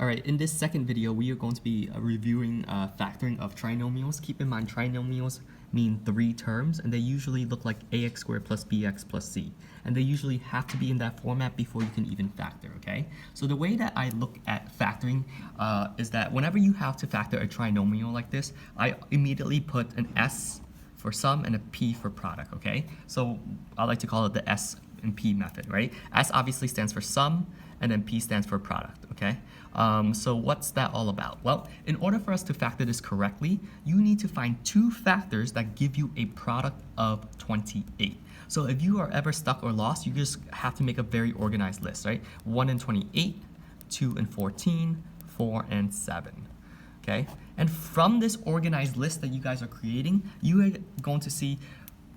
All right, in this second video, we are going to be reviewing factoring of trinomials. Keep in mind, trinomials mean three terms, and they usually look like ax squared plus bx plus c. And they usually have to be in that format before you can even factor, okay? So the way that I look at factoring is that whenever you have to factor a trinomial like this, I immediately put an s for sum and a p for product, okay? So I like to call it the S and P method, right? S obviously stands for sum, and then P stands for product, okay? So what's that all about? Well, in order for us to factor this correctly, you need to find two factors that give you a product of 28. So if you are ever stuck or lost, you just have to make a very organized list, right? 1 and 28, 2 and 14, 4 and 7. Okay, and from this organized list that you guys are creating, you are going to see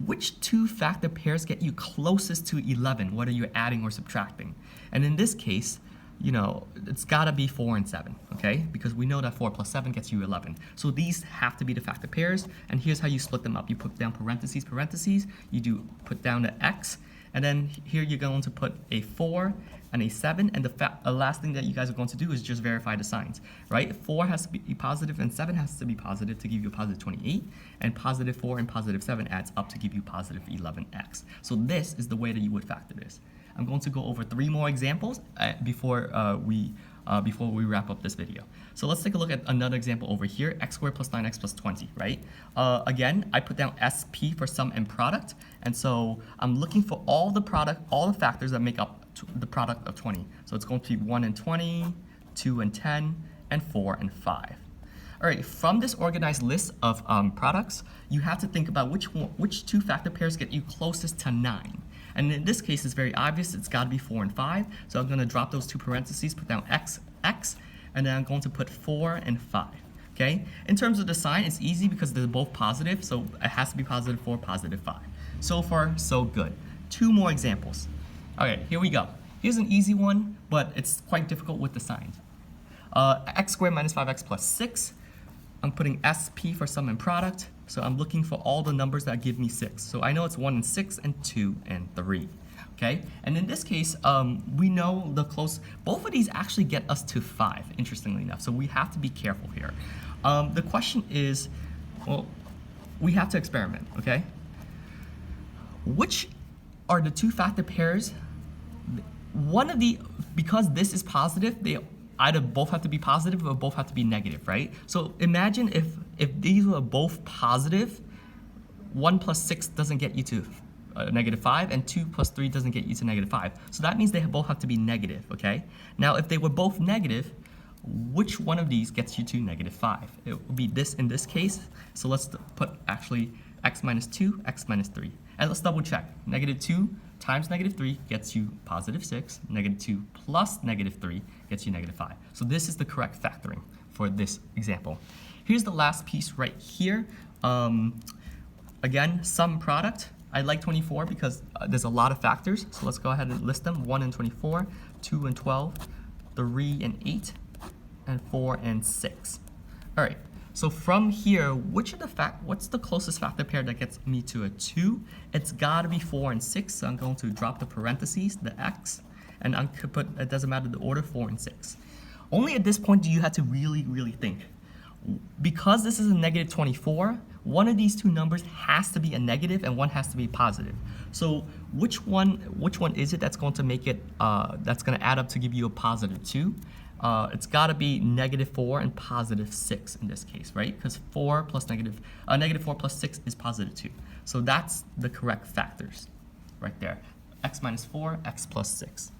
which two factor pairs get you closest to 11, whether you're adding or subtracting. And in this case, you know, it's gotta be 4 and 7, okay? Because we know that 4 plus 7 gets you 11. So these have to be the factor pairs, and here's how you split them up. You put down parentheses, parentheses, you do put down the x, and then here you're going to put a 4 and a 7, and the last thing that you guys are going to do is just verify the signs, right? 4 has to be positive and 7 has to be positive to give you a positive 28, and positive 4 and positive 7 adds up to give you positive 11x. So this is the way that you would factor this. I'm going to go over 3 more examples before we wrap up this video. So let's take a look at another example over here, x squared plus 9x plus 20, right? Again, I put down SP for sum and product, and so I'm looking for all the factors that make up the product of 20. So it's going to be 1 and 20, 2 and 10, and 4 and 5. All right, from this organized list of products, you have to think about which two factor pairs get you closest to 9. And in this case, it's very obvious, it's gotta be 4 and 5. So I'm gonna drop those two parentheses, put down x, and then I'm going to put 4 and 5, okay? In terms of the sign, it's easy because they're both positive, so it has to be positive 4, positive 5. So far, so good. 2 more examples. Okay, here we go. Here's an easy one, but it's quite difficult with the signs. X squared minus 5x plus 6. I'm putting SP for sum and product, so I'm looking for all the numbers that give me 6. So I know it's 1 and 6 and 2 and 3, okay? And in this case, we know both of these actually get us to 5, interestingly enough, so we have to be careful here. The question is, well, we have to experiment, okay? Which are the two factor pairs? Because this is positive, they either both have to be positive or both have to be negative, right? So imagine if these were both positive, 1 plus 6 doesn't get you to negative 5, and 2 plus 3 doesn't get you to negative 5. So that means they both have to be negative, okay? Now, if they were both negative, which one of these gets you to negative 5? It would be this in this case. So let's put actually x minus 2, x minus 3. And let's double check. Negative 2 times negative 3 gets you positive 6. Negative 2 plus negative 3 gets you negative 5. So this is the correct factoring for this example. Here's the last piece right here. Again, sum product. I like 24 because there's a lot of factors. So let's go ahead and list them. 1 and 24, 2 and 12, 3 and 8, and 4 and 6. All right. So from here, what's the closest factor pair that gets me to a 2? It's gotta be 4 and 6, so I'm going to drop the parentheses, the x, and I could put, it doesn't matter the order, 4 and 6. Only at this point do you have to really, really think. Because this is a negative 24, one of these two numbers has to be a negative and one has to be positive. So which one is it that's going to make it, that's gonna add up to give you a positive 2? It's got to be negative 4 and positive 6 in this case, right? Because negative 4 plus 6 is positive 2. So that's the correct factors right there. X minus 4, x plus 6.